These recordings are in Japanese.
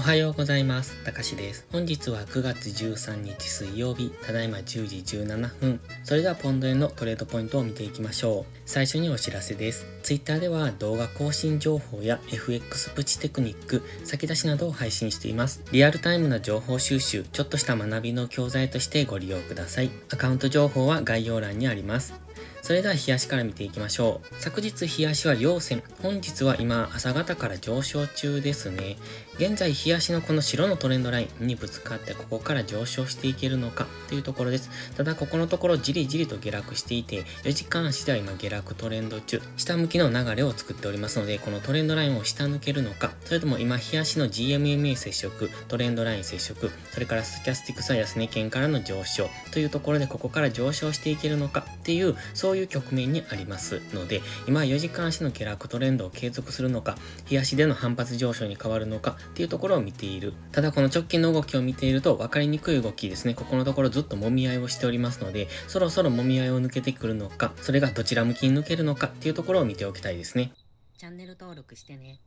はようございます。たかしです。本日は9月13日水曜日、ただいま10時17分。それではポンド円のトレードポイントを見ていきましょう。最初にお知らせです。Twitter では動画更新情報や FX プチテクニック、先出しなどを配信しています。リアルタイムな情報収集、ちょっとした学びの教材としてご利用ください。アカウント情報は概要欄にあります。それでは日足から見ていきましょう。昨日日足は陽線、本日は今朝方から上昇中ですね。現在日足のこの白のトレンドラインにぶつかってここから上昇していけるのかというところです。ただここのところじりじりと下落していて、4時間足では今下落トレンド中、下向きの流れを作っておりますので、このトレンドラインを下抜けるのか、それとも今日足の GMMA 接触、トレンドライン接触、それからストキャスティクスは安値圏からの上昇というところでここから上昇していけるのかっていう、そういう局面にありますので、今4時間足の下落トレンドを継続するのか、日足での反発上昇に変わるのかっていうところを見ている。ただこの直近の動きを見ていると分かりにくい動きですね。ここのところずっと揉み合いをしておりますので、そろそろ揉み合いを抜けてくるのか、それがどちら向きに抜けるのかっていうところを見ておきたいですね。チャンネル登録してね。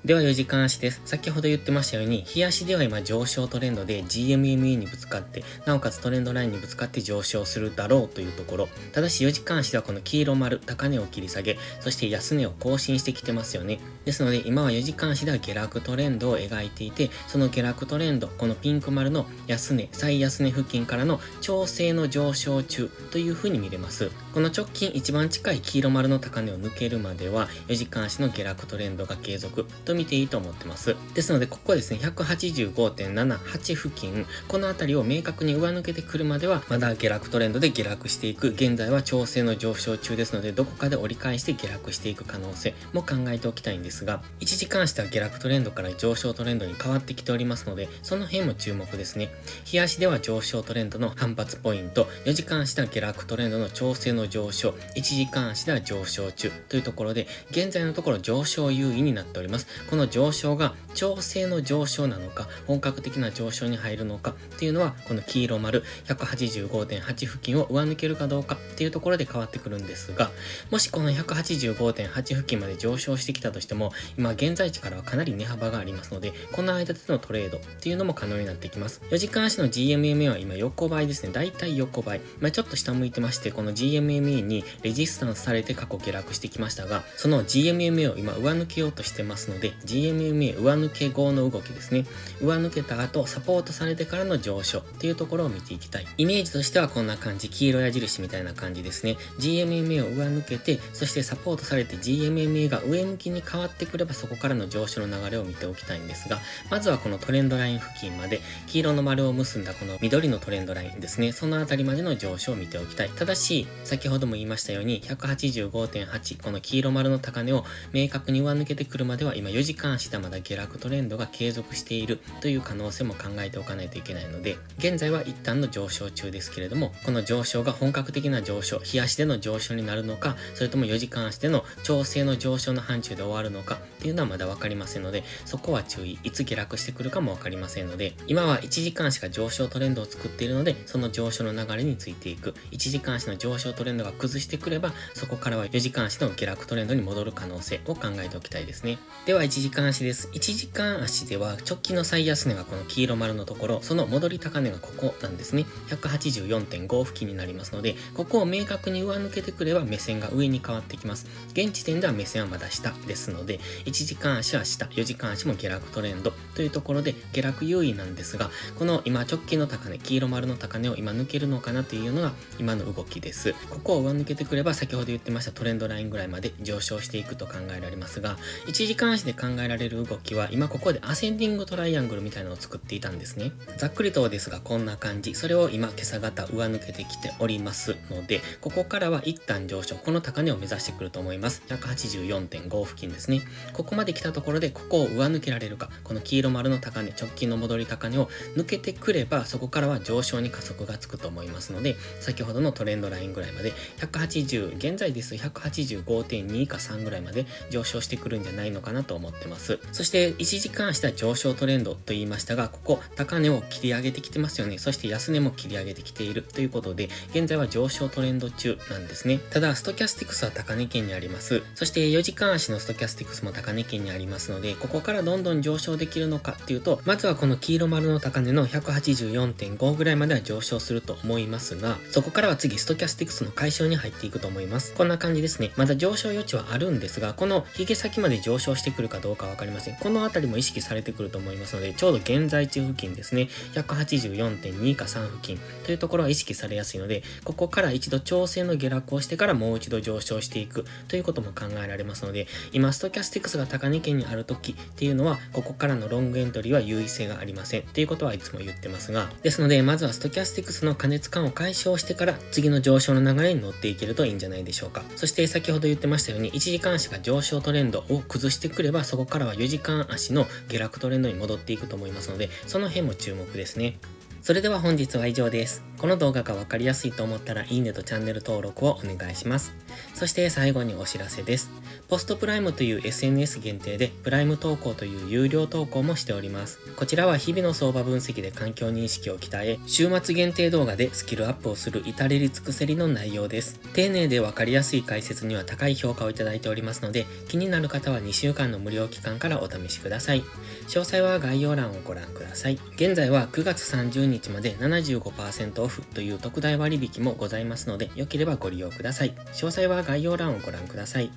では4時間足です。先ほど言ってましたように、日足では今上昇トレンドで GMMA にぶつかって、なおかつトレンドラインにぶつかって上昇するだろうというところ。ただし4時間足ではこの黄色丸、高値を切り下げ、そして安値を更新してきてますよね。ですので今は4時間足では下落トレンドを描いていて、その下落トレンド、このピンク丸の安値、最安値付近からの調整の上昇中という風に見れます。この直近一番近い黄色丸の高値を抜けるまでは、4時間足の下落トレンドが継続と見ていいと思ってます。ですので、ここですね、185.78 付近、この辺りを明確に上抜けてくるまでは、まだ下落トレンドで下落していく。現在は調整の上昇中ですので、どこかで折り返して下落していく可能性も考えておきたいんですが、1時間足では下落トレンドから上昇トレンドに変わってきておりますので、その辺も注目ですね。日足では上昇トレンドの反発ポイント、4時間足では下落トレンドの調整の上昇、1時間足では上昇中というところで、現在のところ上昇優位になっております。この上昇が調整の上昇なのか、本格的な上昇に入るのかっていうのは、この黄色丸 185.8 付近を上抜けるかどうかっていうところで変わってくるんですが、もしこの 185.8 付近まで上昇してきたとしても、今現在地からはかなり値幅がありますので、この間でのトレードっていうのも可能になってきます。4時間足の GMMA は今横ばいですね。だいたい横ばい。ちょっと下向いてまして、この GMMA にレジスタンスされて過去下落してきましたが、その GMMA を今上抜けようとしてますので、GMMA 上抜け後の動きですね。上抜けた後、サポートされてからの上昇っていうところを見ていきたい。イメージとしてはこんな感じ、黄色矢印みたいな感じですね。GMMA を上抜けて、そしてサポートされて GMMA が上向きに変わってくればそこからの上昇の流れを見ておきたいんですが、まずはこのトレンドライン付近まで、黄色の丸を結んだこの緑のトレンドラインですね。そのあたりまでの上昇を見ておきたい。ただし、先ほども言いましたように、185.8、この黄色丸の高値を明確に上抜けてくるまでは今4時間足でまだ下落トレンドが継続しているという可能性も考えておかないといけないので、現在は一旦の上昇中ですけれども、この上昇が本格的な上昇、日足での上昇になるのか、それとも4時間足での調整の上昇の範疇で終わるのかっていうのはまだ分かりませんので、そこは注意。いつ下落してくるかも分かりませんので、今は1時間足が上昇トレンドを作っているので、その上昇の流れについていく。1時間足の上昇トレンドが崩してくれば、そこからは4時間足の下落トレンドに戻る可能性を考えておきたいですね。では1時間足です。1時間足では直近の最安値がこの黄色丸のところ、その戻り高値がここなんですね。184.5 付近になりますので、ここを明確に上抜けてくれば目線が上に変わってきます。現時点では目線はまだ下ですので、1時間足は下、4時間足も下落トレンドというところで下落優位なんですが、この今直近の高値、黄色丸の高値を今抜けるのかなというのが今の動きです。ここを上抜けてくれば先ほど言ってましたトレンドラインぐらいまで上昇していくと考えられますが、1時間足で考えられる動きは今ここでアセンディングトライアングルみたいなのを作っていたんですね。ざっくりとですがこんな感じ。それを今今朝方上抜けてきておりますので、ここからは一旦上昇、この高値を目指してくると思います。184.5 付近ですね。ここまで来たところでここを上抜けられるか、この黄色丸の高値、直近の戻り高値を抜けてくれば、そこからは上昇に加速がつくと思いますので、先ほどのトレンドラインぐらいまでで180、現在ですと 185.2 か3ぐらいまで上昇してくるんじゃないのかなと思ってます。そして1時間足は上昇トレンドと言いましたが、ここ高値を切り上げてきてますよね。そして安値も切り上げてきているということで、現在は上昇トレンド中なんですね。ただストキャスティクスは高値圏にあります。そして4時間足のストキャスティクスも高値圏にありますので、ここからどんどん上昇できるのかっていうと、まずはこの黄色丸の高値の 184.5 ぐらいまでは上昇すると思いますが、そこからは次ストキャスティクスの解消に入っていくと思います。こんな感じですね。まだ上昇余地はあるんですが、この髭先まで上昇してくるかどうかわかりません。このあたりも意識されてくると思いますので、ちょうど現在地付近ですね、184.2 か3付近というところは意識されやすいので、ここから一度調整の下落をしてからもう一度上昇していくということも考えられますので、今ストキャスティクスが高値圏にある時っていうのは、ここからのロングエントリーは優位性がありませんっていうことはいつも言ってますが、ですのでまずはストキャスティクスの過熱感を解消してから次の上昇の流れに乗っていけるといいんじゃないでしょうか。そして先ほど言ってましたように、1時間足が上昇トレンドを崩してくれば、そこからは4時間足の下落トレンドに戻っていくと思いますので、その辺も注目ですね。それでは本日は以上です。この動画がわかりやすいと思ったらいいねとチャンネル登録をお願いします。そして最後にお知らせです。ポストプライムという SNS 限定でプライム投稿という有料投稿もしております。こちらは日々の相場分析で環境認識を鍛え、週末限定動画でスキルアップをする至れり尽くせりの内容です。丁寧でわかりやすい解説には高い評価をいただいておりますので、気になる方は2週間の無料期間からお試しください。詳細は概要欄をご覧ください。現在は9月30日まで 75% オフという特大割引もございますので、良ければご利用ください。詳細は概要欄をご覧ください。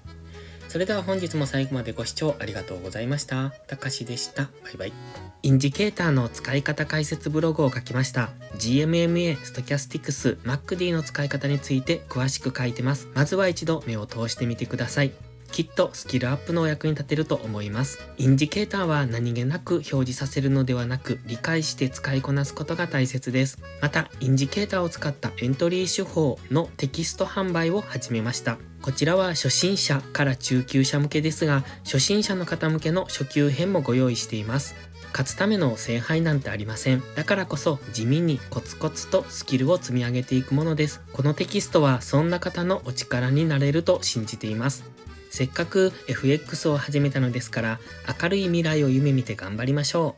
それでは本日も最後までご視聴ありがとうございました。たかしでした。バイバイ。インジケーターの使い方解説ブログを書きました。GMMA、ストキャスティクス、MACD の使い方について詳しく書いてます。まずは一度目を通してみてください。きっとスキルアップのお役に立てると思います。インジケーターは何気なく表示させるのではなく、理解して使いこなすことが大切です。また、インジケーターを使ったエントリー手法のテキスト販売を始めました。こちらは初心者から中級者向けですが、初心者の方向けの初級編もご用意しています。勝つための聖杯なんてありません。だからこそ地味にコツコツとスキルを積み上げていくものです。このテキストはそんな方のお力になれると信じています。せっかく FX を始めたのですから、明るい未来を夢見て頑張りましょう。